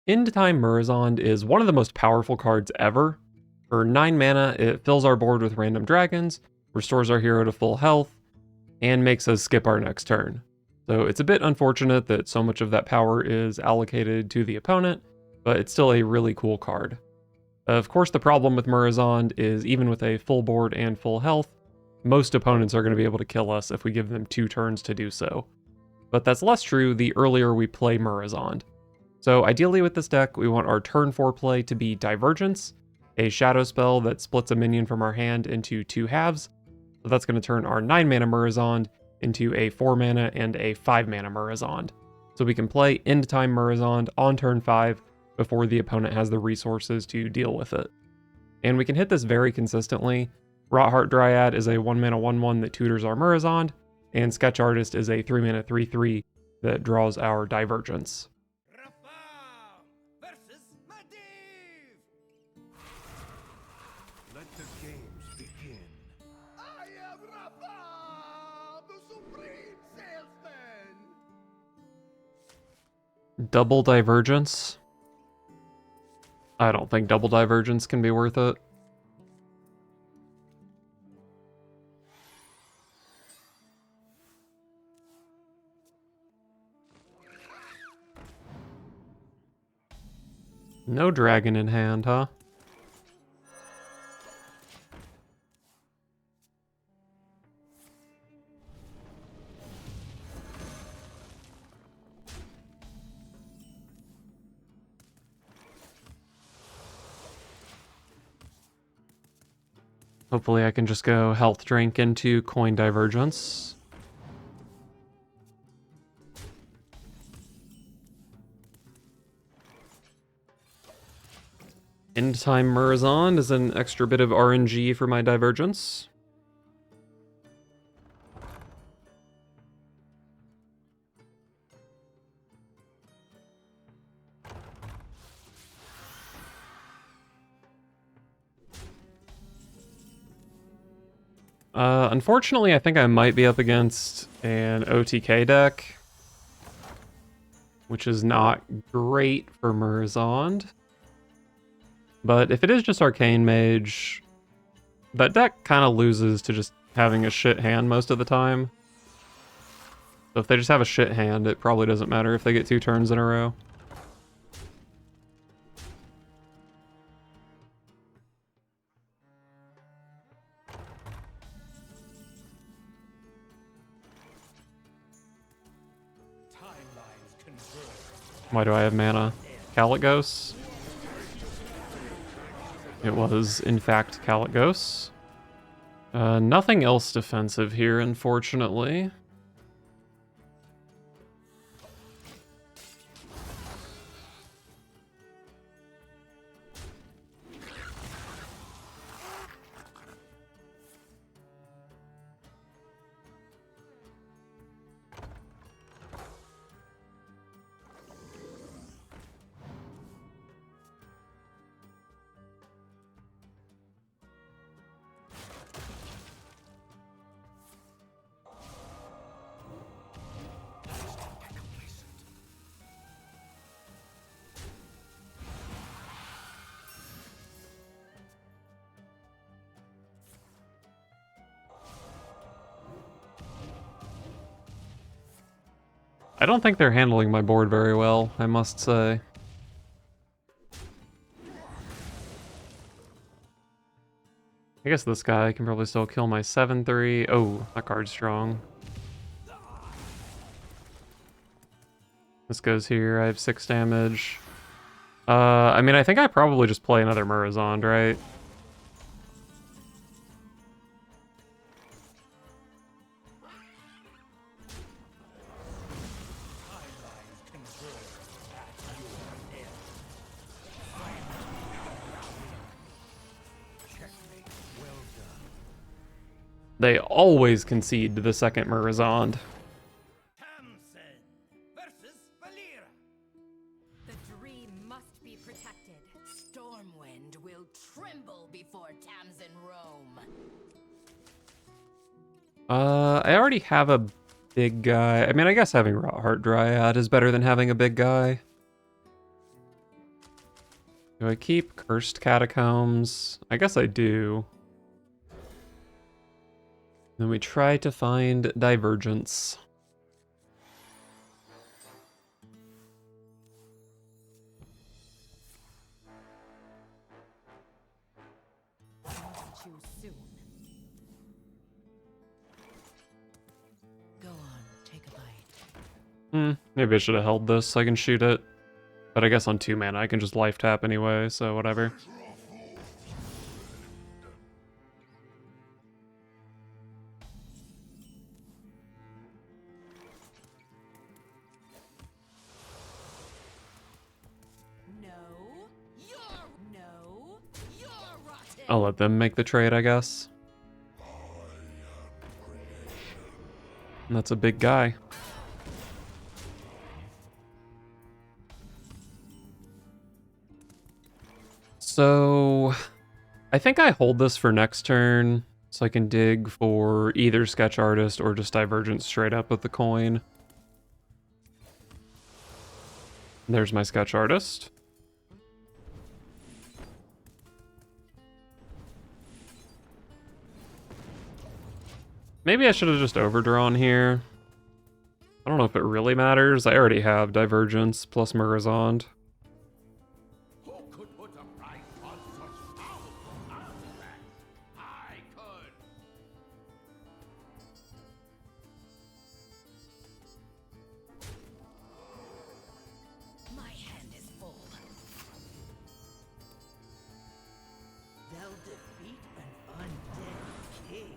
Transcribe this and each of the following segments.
Endtime Murozond is one of the most powerful cards ever. For 9 mana, it fills our board with random dragons, restores our hero to full health, and makes us skip our next turn. So it's a bit unfortunate that so much of that power is allocated to the opponent, but it's still a really cool card. Of course, the problem with Murozond is even with a full board and full health, most opponents are going to be able to kill us if we give them 2 turns to do so. But that's less true the earlier we play Murozond. So ideally with this deck, we want our turn 4 play to be Divergence, a shadow spell that splits a minion from our hand into 2 halves. So that's going to turn our 9 mana Murozond into a 4 mana and a 5 mana Murozond. So we can play Endtime Murozond on turn 5 before the opponent has the resources to deal with it. And we can hit this very consistently. Rotheart Dryad is a 1 mana 1/1 that tutors our Murozond, and Sketch Artist is a 3 mana 3/3 that draws our Divergence. Let the games begin. I am Rapam, the supreme salesman. Double Divergence? I don't think double Divergence can be worth it. No dragon in hand, huh? Hopefully I can just go health drink into coin Divergence. Endtime Murozond is an extra bit of RNG for my Divergence. Unfortunately, I think I might be up against an OTK deck, which is not great for Murozond. But if it is just Arcane Mage, that deck kind of loses to just having a shit hand most of the time. So if they just have a shit hand, it probably doesn't matter if they get 2 turns in a row. Why do I have mana? Caligos? It was, in fact, Caligos. Nothing else defensive here, unfortunately. I don't think they're handling my board very well, I must say. I guess this guy can probably still kill my 7/3. Oh, that card's strong. This goes here, I have 6 damage. I mean, I think I probably just play another Murozond, right? They always concede to the second Murozond. The dream must be protected. Stormwind will tremble before Tamsin Rome. I already have a big guy. I mean, I guess having Rotheart Dryad is better than having a big guy. Do I keep Cursed Catacombs? I guess I do. Then we try to find Divergence. Choose soon. Go on, take a bite. Maybe I should have held this so I can shoot it. But I guess on 2 mana I can just life tap anyway, so whatever. You're rotten. I'll let them make the trade, I guess. And that's a big guy. So I think I hold this for next turn so I can dig for either Sketch Artist or just Divergence straight up with the coin. There's my Sketch Artist. Maybe I should have just overdrawn here. I don't know if it really matters. I already have Divergence plus Murozond. Who could put a price on such powerful artifacts? I could. My hand is full. They'll defeat an undead king.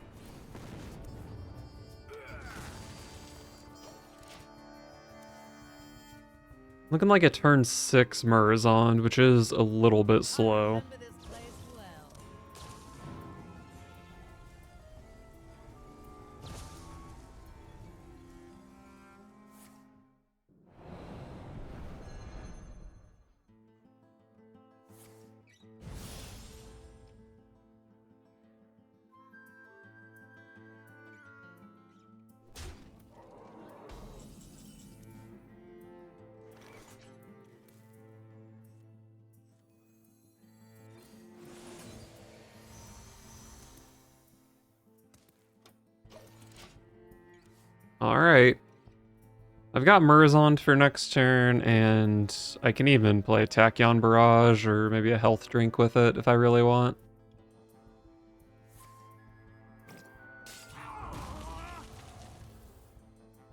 Looking like a turn 6 Murozond, which is a little bit slow. Remember this place well. Alright. I've got Murozond for next turn, and I can even play Tachyon Barrage or maybe a health drink with it if I really want.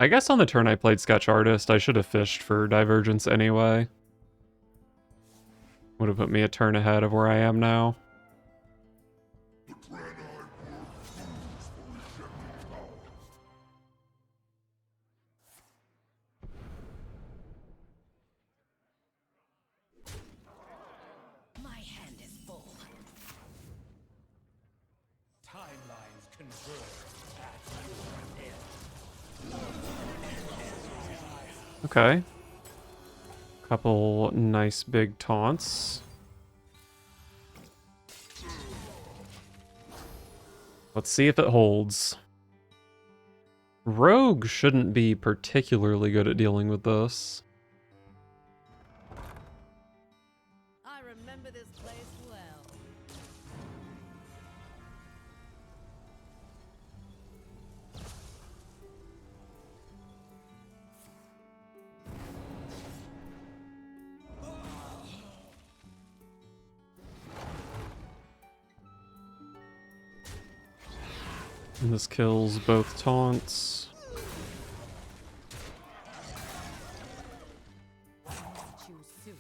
I guess on the turn I played Sketch Artist, I should have fished for Divergence anyway. Would have put me a turn ahead of where I am now. My hand is full. Timelines converge at your end. Okay. Couple nice big taunts. Let's see if it holds. Rogue shouldn't be particularly good at dealing with this. I remember this place well. And this kills both taunts. Choose soon.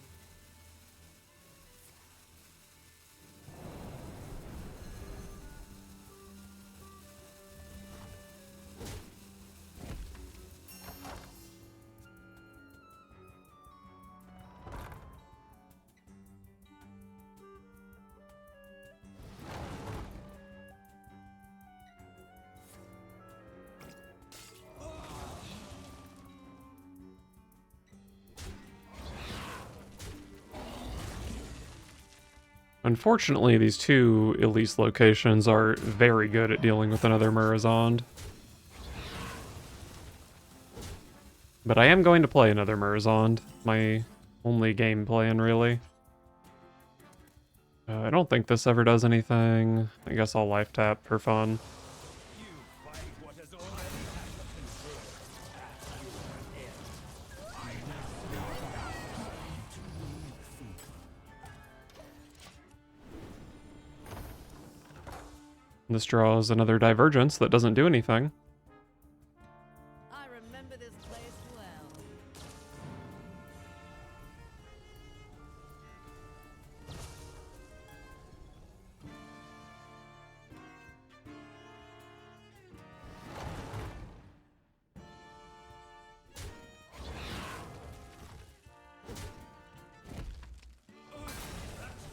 Unfortunately, these two Elise locations are very good at dealing with another Murozond. But I am going to play another Murozond. My only game plan, really. I don't think this ever does anything. I guess I'll life tap for fun. You fight what has already had the control. This draws another divergence that doesn't do anything. I remember this place well.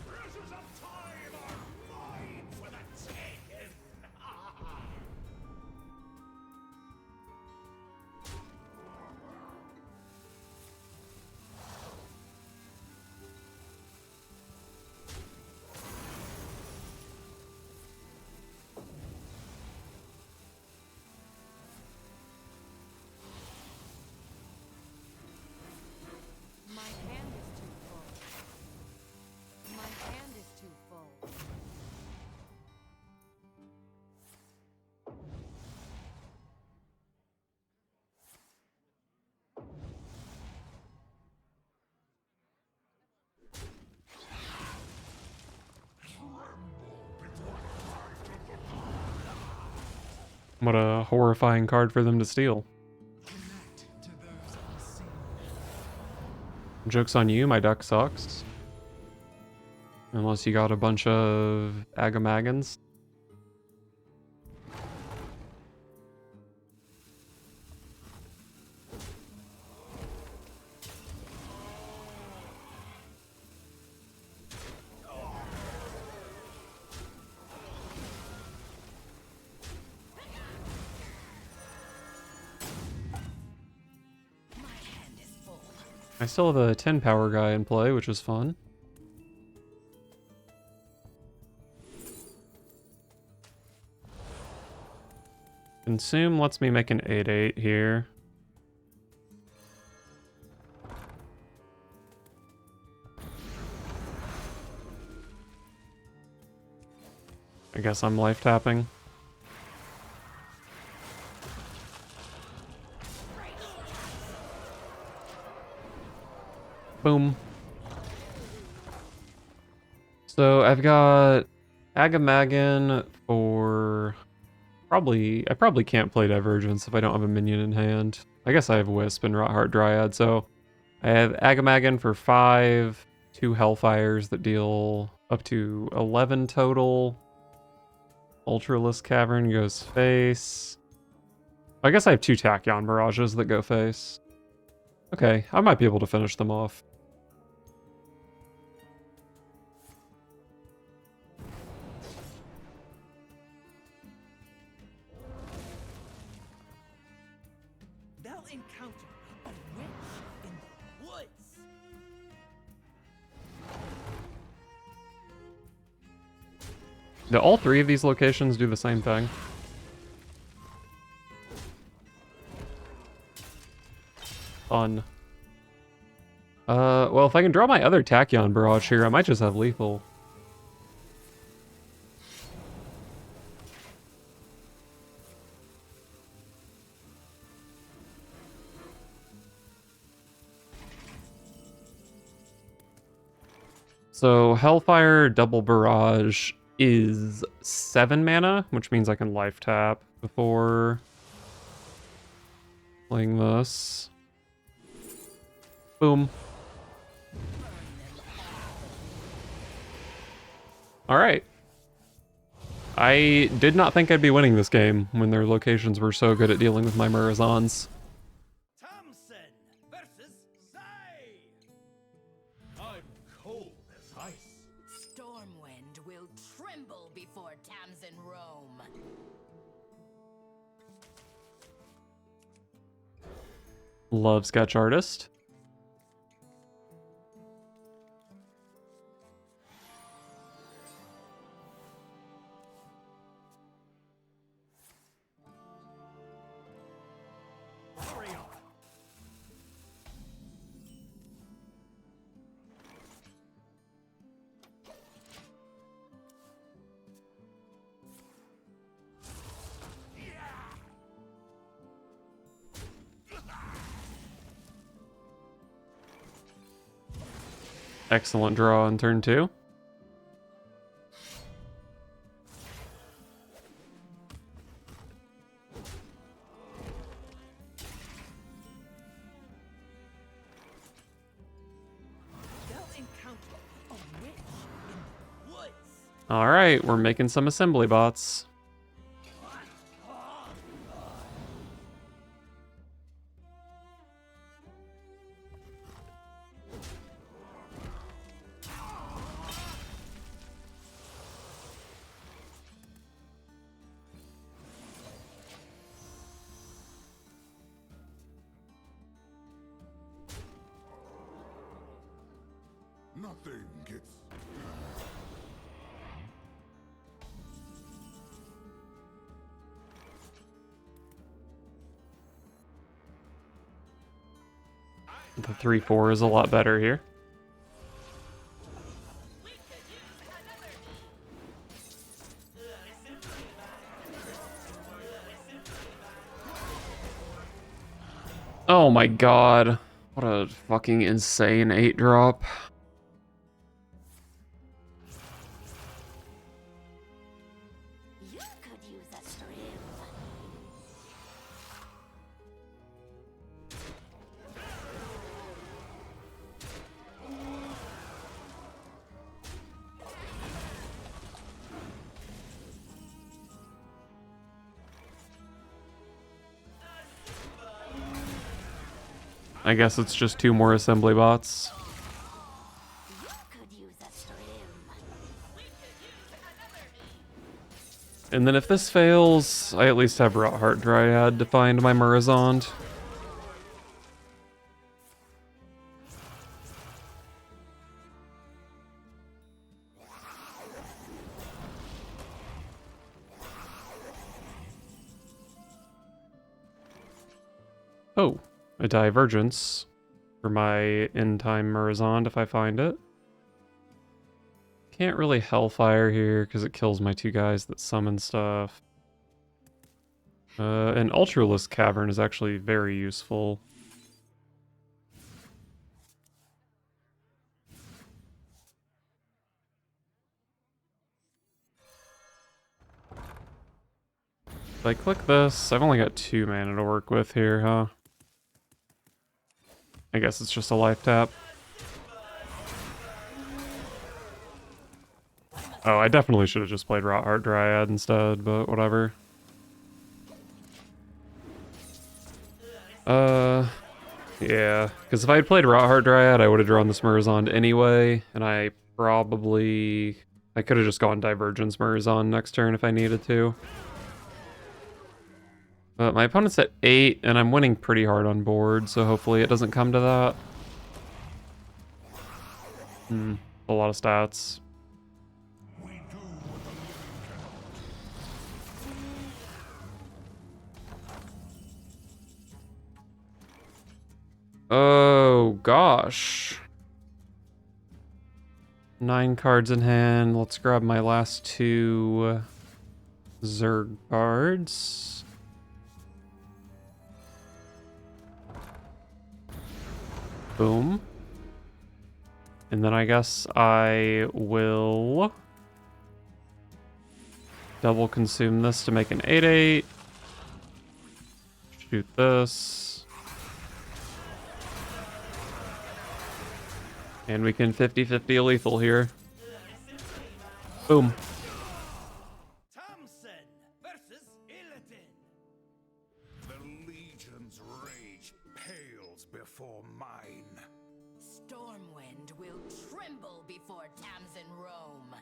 Treasures of time are mine for the taking. My hand is too full. My hand is too full. What a horrifying card for them to steal. Joke's on you, my deck sucks. Unless you got a bunch of Agamagons. My hand is full. I still have a 10 power guy in play, which is fun. Consume lets me make an 8/8 here. I guess I'm life tapping. Boom. So I've got Agamagan for I probably can't play Divergence if I don't have a minion in hand. I guess I have Wisp and Rotheart Dryad, so I have Agamagan for 5, 2 Hellfires that deal up to 11 total. Ultralisk Cavern goes face. I guess I have 2 Tachyon Mirages that go face. Okay, I might be able to finish them off. Thou encounter a witch in the woods. Do all 3 of these locations do the same thing? Fun. Well, if I can draw my other Tachyon Barrage here, I might just have lethal. So Hellfire Double Barrage is 7 mana, which means I can life tap before playing this. Boom. Alright. I did not think I'd be winning this game when their locations were so good at dealing with my Murozonds. Thompson versus Zay. I'm cold as ice. Stormwind will tremble before Tamsin Rome. Love Sketch Artist. Hurry up. Excellent draw on turn 2. Alright, we're making some assembly bots. Nothing gets. The 3/4 is a lot better here. Oh my god. What a fucking insane 8-drop. You could use a stream. I guess it's just 2 more assembly bots. You could use a stream. And then if this fails, I at least have Rot Heart Dryad to find my Murozond. Oh, a Divergence for my Endtime Murozond if I find it. Can't really Hellfire here because it kills my 2 guys that summon stuff. An Ultralisk Cavern is actually very useful. If I click this, I've only got 2 mana to work with here, huh? I guess it's just a life tap. Oh, I definitely should have just played Rot Heart Dryad instead, but whatever. Yeah, because if I had played Rot Heart Dryad, I would have drawn this Murozond anyway, and I could have just gone Divergence Murozond next turn if I needed to. But my opponent's at 8, and I'm winning pretty hard on board, so hopefully it doesn't come to that. A lot of stats. Oh, gosh. 9 cards in hand. Let's grab my last 2 Zerg cards. Boom. And then I guess I will double consume this to make an 8/8. Shoot this. And we can 50-50 a lethal here. Boom. Thompson versus Illidan. The Legion's rage pales before mine. Stormwind will tremble before Tamsin Rome.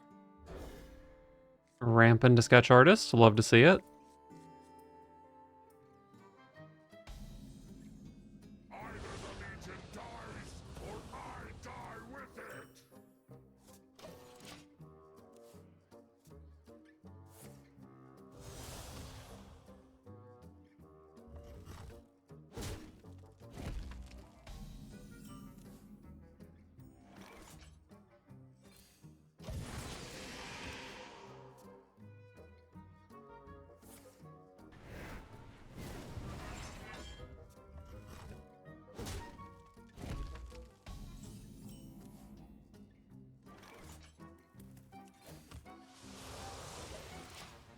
Ramp into Sketch Artist. Love to see it. Either the Legion dies, or I die with it.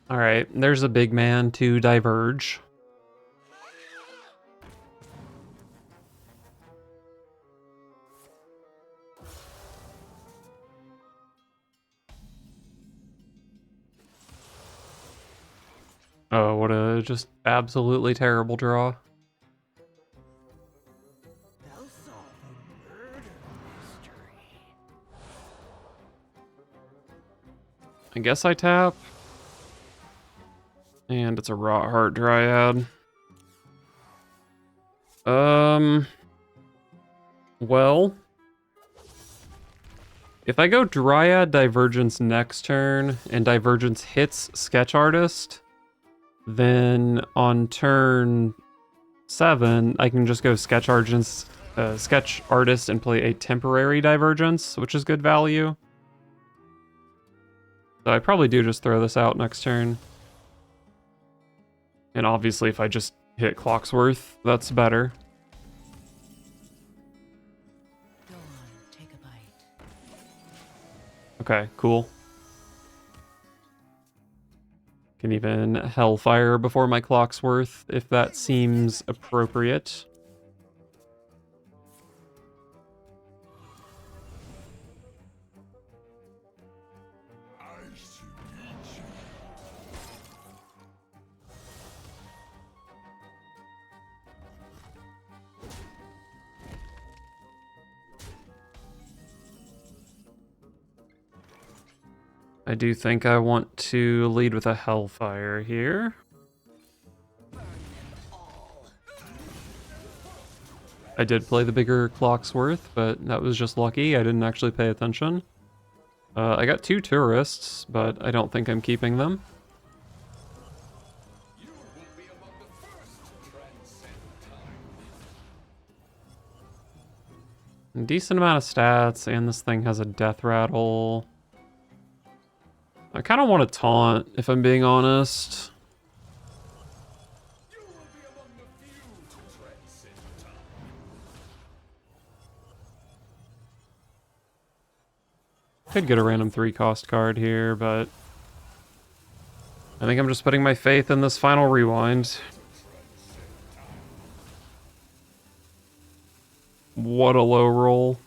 All right, there's a big man to diverge. Oh, what a just absolutely terrible draw. They'll solve a murder mystery. I guess I tap. And it's a Rot Heart Dryad. Well, if I go Dryad Divergence next turn and Divergence hits Sketch Artist, then on turn 7, I can just go Sketch Artist and play a temporary Divergence, which is good value. So I probably do just throw this out next turn. And obviously if I just hit Clocksworth, that's better. Go on, take a bite. Okay, cool. Can even Hellfire before my Clocksworth if that seems appropriate. I should eat you. I do think I want to lead with a Hellfire here. I did play the bigger Clocksworth, but that was just lucky. I didn't actually pay attention. I got 2 tourists, but I don't think I'm keeping them. You will be among the first to transcend time. Decent amount of stats, and this thing has a Death Rattle. I kind of want to taunt, if I'm being honest. You will be among the few to transcend time. Could get a random 3-cost card here, but I think I'm just putting my faith in this final rewind. What a low roll.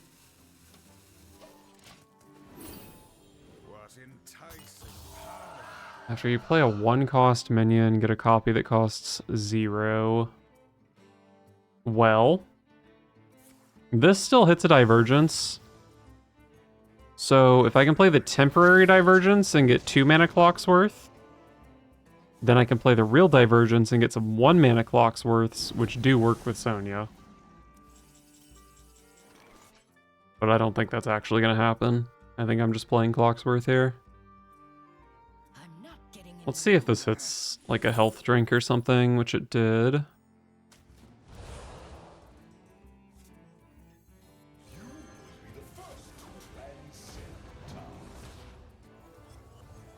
What enticing power. After you play a 1-cost minion, get a copy that costs 0. Well, this still hits a Divergence. So if I can play the temporary Divergence and get 2 mana Clocksworth, then I can play the real Divergence and get some 1 mana Clocksworths, which do work with Sonya. But I don't think that's actually going to happen. I think I'm just playing Clocksworth here. I'm not getting Let's see if this hits like a health drink or something, which it did.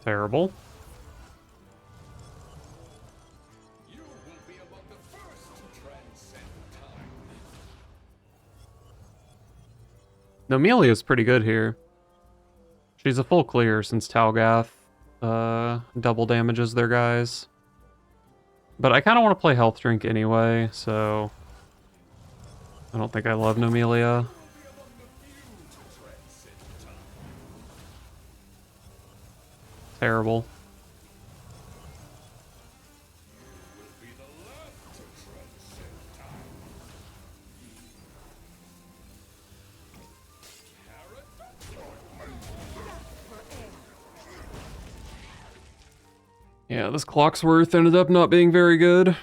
Terrible. You will be among the first to transcend time. Nomelia's pretty good here. She's a full clear since Talgath double damages their guys. But I kind of want to play health drink anyway, so I don't think I love Nomelia. Terrible. Be the last to transcend time. Yeah, this Clocksworth ended up not being very good.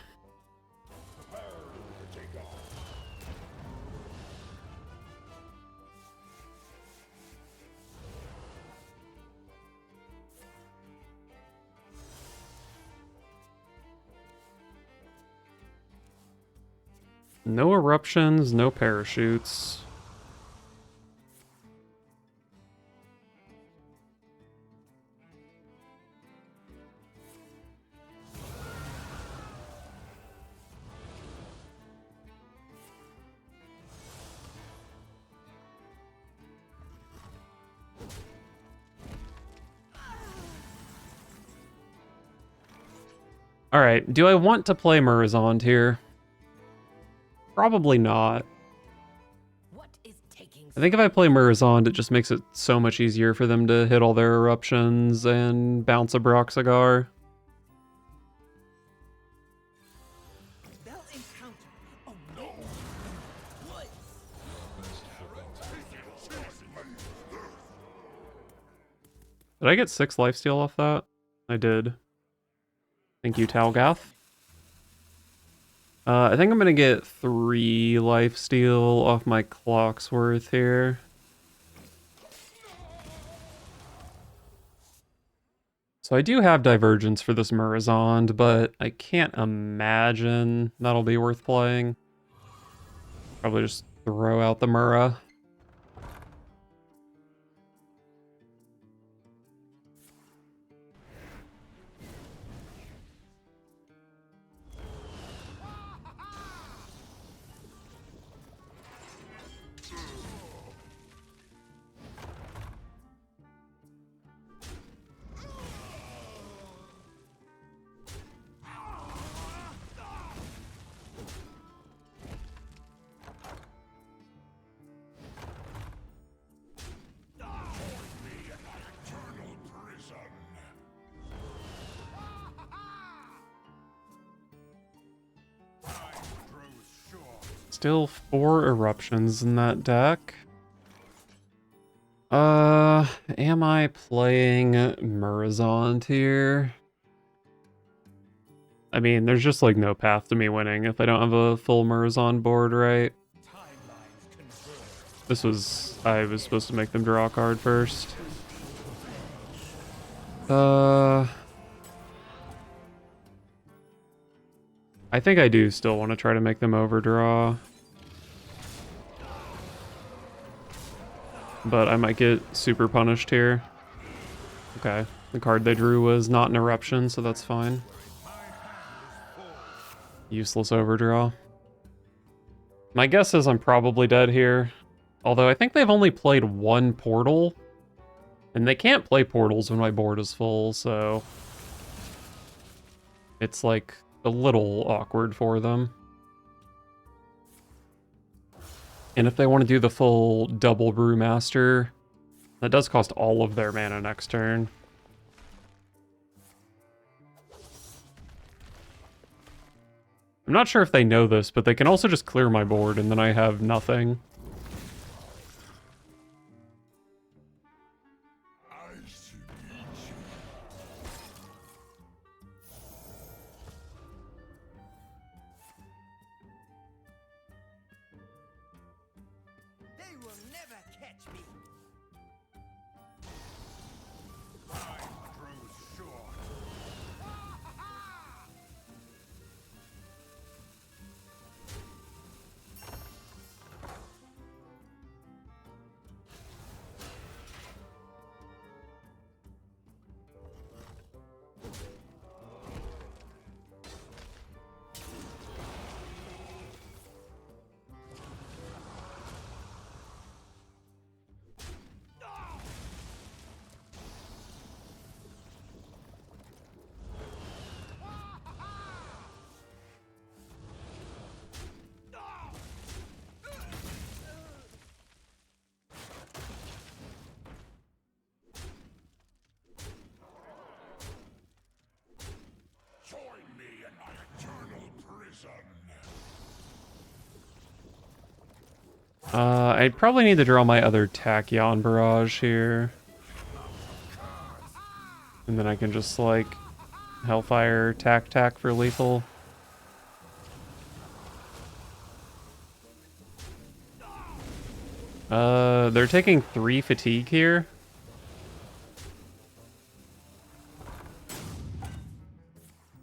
No eruptions, no parachutes. Alright, do I want to play Murozond here? Probably not. What is taking I think if I play Murozond, it just makes it so much easier for them to hit all their eruptions and bounce a Broxigar. They'll encounter. Oh no! What? Did I get 6 lifesteal off that? I did. Thank you, Talgath. I think I'm gonna get 3 lifesteal off my Clocksworth here. So I do have Divergence for this Murozond, but I can't imagine that'll be worth playing. Probably just throw out the Mura. Still 4 eruptions in that deck. Am I playing Murozond here? I mean, there's just like no path to me winning if I don't have a full Murozond board, right? I was supposed to make them draw a card first. I think I do still want to try to make them overdraw. But I might get super punished here. Okay, the card they drew was not an eruption, so that's fine. Useless overdraw. My guess is I'm probably dead here. Although I think they've only played 1 portal. And they can't play portals when my board is full, so... it's like a little awkward for them. And if they want to do the full double Brewmaster, that does cost all of their mana next turn. I'm not sure if they know this, but they can also just clear my board and then I have nothing. They will never catch me. I probably need to draw my other Tachyon Barrage here. And then I can just, like, Hellfire Tac for lethal. They're taking 3 fatigue here.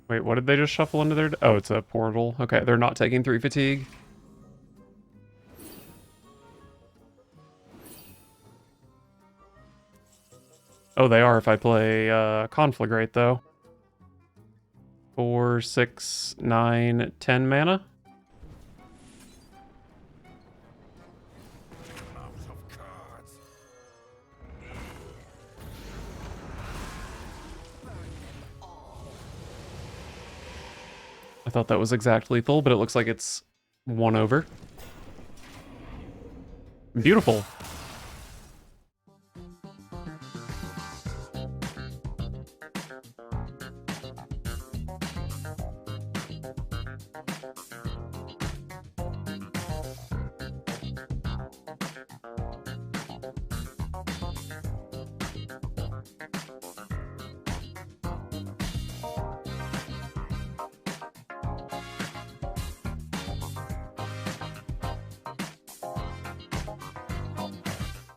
Wait, what did they just shuffle into their... oh, it's a portal. Okay, they're not taking 3 fatigue. Oh, they are if I play Conflagrate, though. 4, 6, 9, 10 mana. I thought that was exact lethal, but it looks like it's 1 over. Beautiful.